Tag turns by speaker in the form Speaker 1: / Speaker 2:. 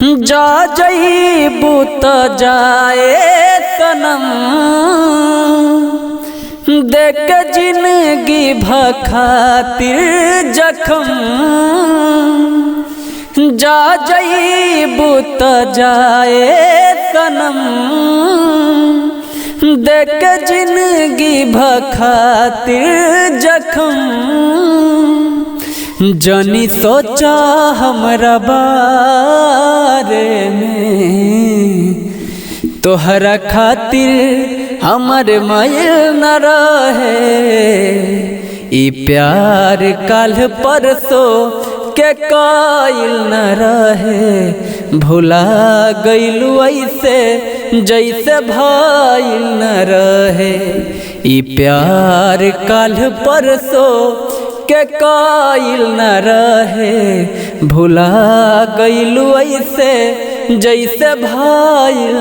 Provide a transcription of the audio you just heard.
Speaker 1: जा जईबू त जाए सनम, देख जिंदगी भखातिर जखम। जा जईबू त जाए सनम, देख जिंदगी भखातिर जखम। जनी सोचा हमरा बारे में, तोहरा खातिर हमर मायल न रहे। ई प्यार काल परसो के कायल न रहे। भुला गइलू ऐसे जैसे भाईल न रहे। ई प्यार काल परसो के कायल न रहे। भुला गइलू ऐसे जैसे भाईल